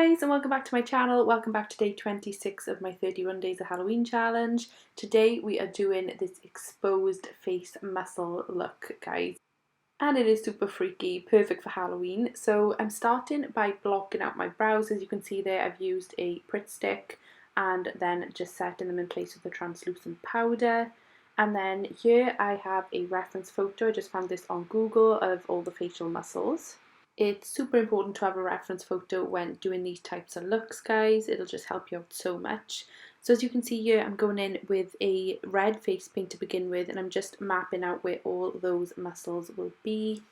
guys, and welcome back to my channel. Welcome back to day 26 of my 31 days of Halloween challenge. Today we are doing this exposed face muscle look, guys. And it is super freaky, perfect for Halloween. So I'm starting by blocking out my brows. As you can see there, I've used a Pritt stick and then just setting them in place with the translucent powder. And then here I have a reference photo. I just found this on Google of all the facial muscles. It's super important to have a reference photo when doing these types of looks, guys. It'll just help you out so much. So as you can see here, I'm going in with a red face paint to begin with, and I'm just mapping out where all those muscles will be.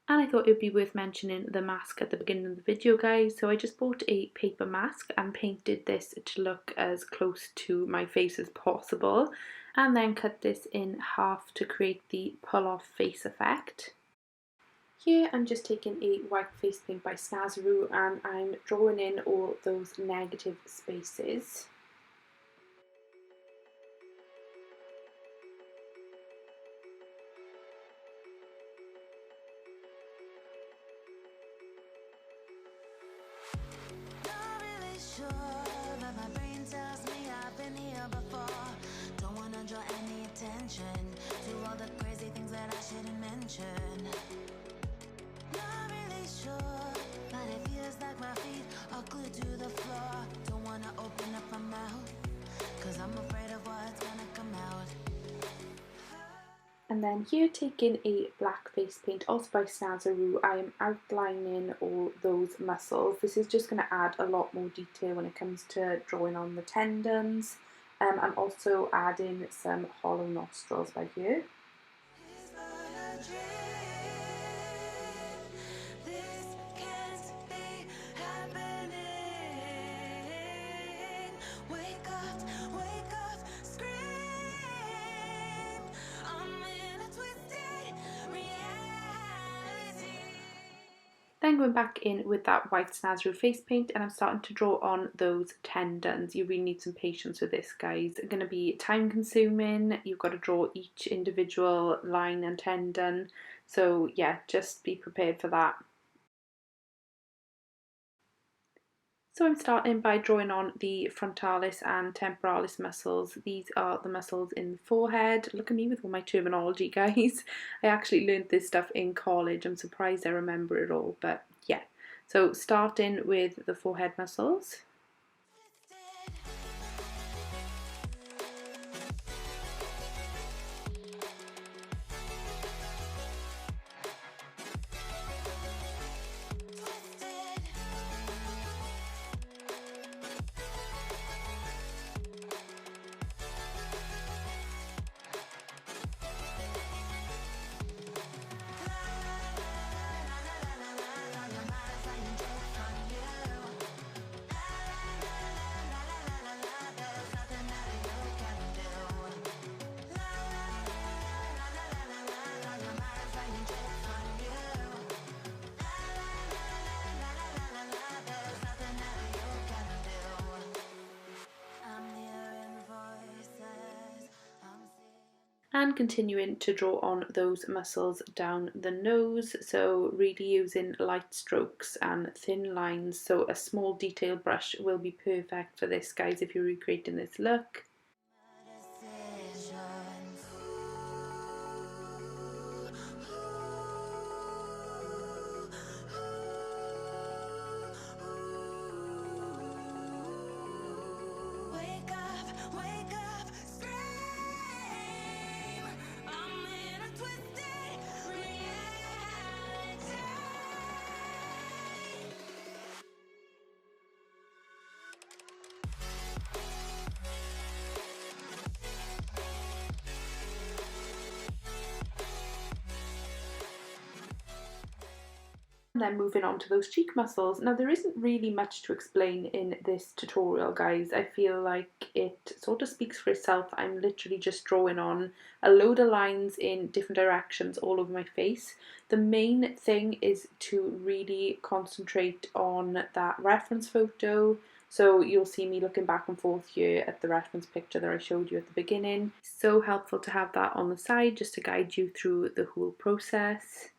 And I thought it would be worth mentioning the mask at the beginning of the video, guys. So I just bought a paper mask and painted this to look as close to my face as possible, and then cut this in half to create the pull-off face effect. Here I'm just taking a white face paint by Snazaroo and I'm drawing in all those negative spaces. And then here, taking a black face paint, also by Snazaroo, I am outlining all those muscles. This is just going to add a lot more detail when it comes to drawing on the tendons. I'm also adding some hollow nostrils by here. Then going back in with that white Snazaroo face paint and I'm starting to draw on those tendons. You really need some patience with this, guys. It's going to be time consuming. You've got to draw each individual line and tendon. So yeah, just be prepared for that. So I'm starting by drawing on the frontalis and temporalis muscles. These are the muscles in the forehead. Look at me with all my terminology, guys. I actually learned this stuff in college. I'm surprised I remember it all, but yeah. So starting with the forehead muscles. And continuing to draw on those muscles down the nose, so really using light strokes and thin lines. So a small detail brush will be perfect for this, guys, if you're recreating this look. And then moving on to those cheek muscles. Now there isn't really much to explain in this tutorial, guys. I feel like it sort of speaks for itself. I'm literally just drawing on a load of lines in different directions all over my face. The main thing is to really concentrate on that reference photo. So you'll see me looking back and forth here at the reference picture that I showed you at the beginning. So helpful to have that on the side just to guide you through the whole process.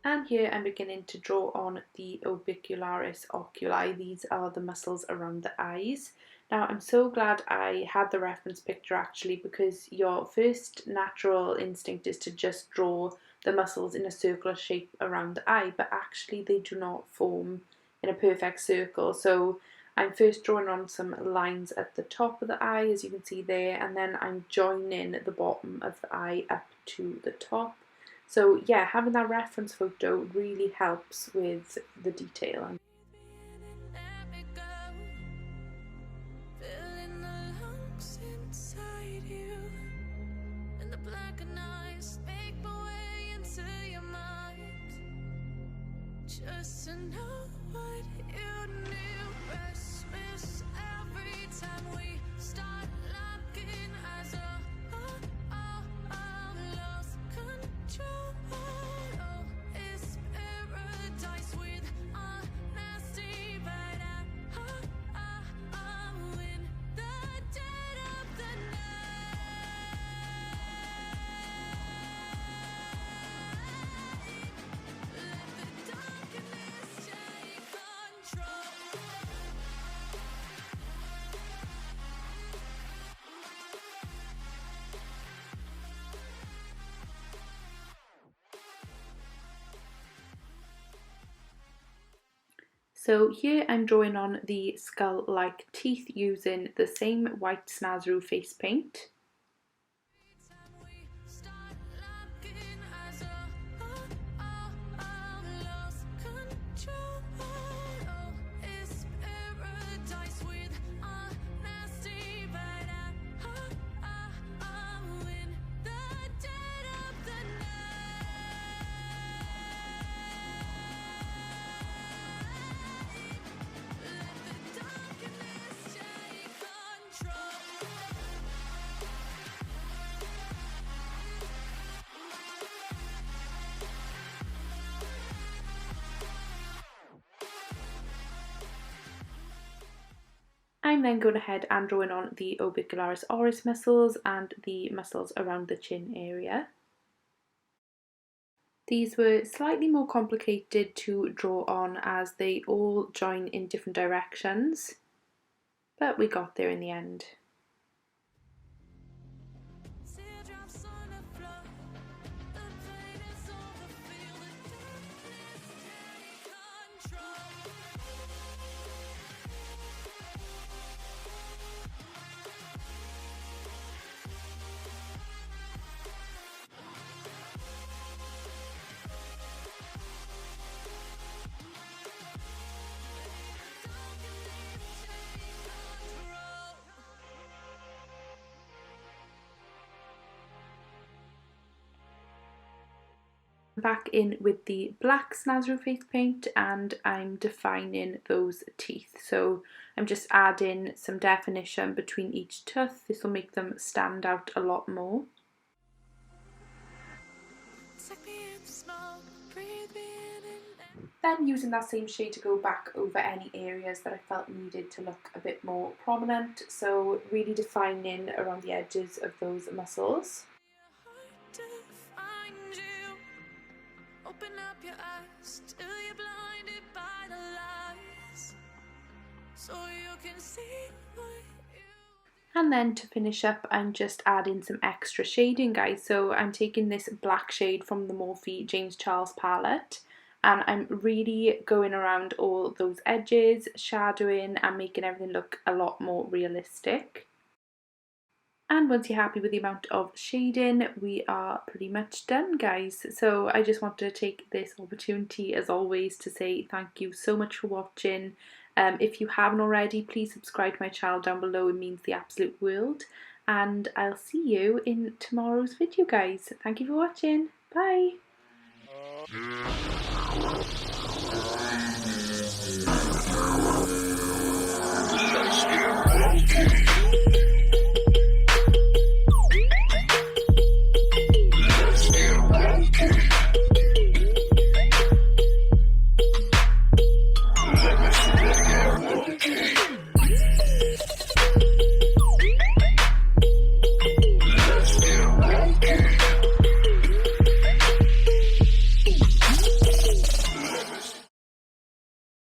And here I'm beginning to draw on the orbicularis oculi. These are the muscles around the eyes. Now I'm so glad I had the reference picture actually, because your first natural instinct is to just draw the muscles in a circular shape around the eye, but actually they do not form in a perfect circle. So I'm first drawing on some lines at the top of the eye, as you can see there, and then I'm joining the bottom of the eye up to the top. So yeah, having that reference photo really helps with the detail. Just to know what you knew, restless every time we start locking eyes. Lost control. Oh, it's paradise with a nasty bite. In the dead of the So here I'm drawing on the skull-like teeth using the same white Snazaroo face paint. I'm then going ahead and drawing on the orbicularis oris muscles and the muscles around the chin area. These were slightly more complicated to draw on as they all join in different directions, but we got there in the end. Back in with the black Snazaroo face paint and I'm defining those teeth. So I'm just adding some definition between each tooth. This will make them stand out a lot more. Then using that same shade to go back over any areas that I felt needed to look a bit more prominent. So really defining around the edges of those muscles. Open up your eyes till you're blinded by the lies, so you can see what you... And then to finish up, I'm just adding some extra shading, guys. So I'm taking this black shade from the Morphe James Charles palette and I'm really going around all those edges, shadowing and making everything look a lot more realistic. And once you're happy with the amount of shading, we are pretty much done, guys. So I just wanted to take this opportunity, as always, to say thank you so much for watching. If you haven't already, please subscribe to my channel down below. It means the absolute world. And I'll see you in tomorrow's video, guys. Thank you for watching. Bye. Okay.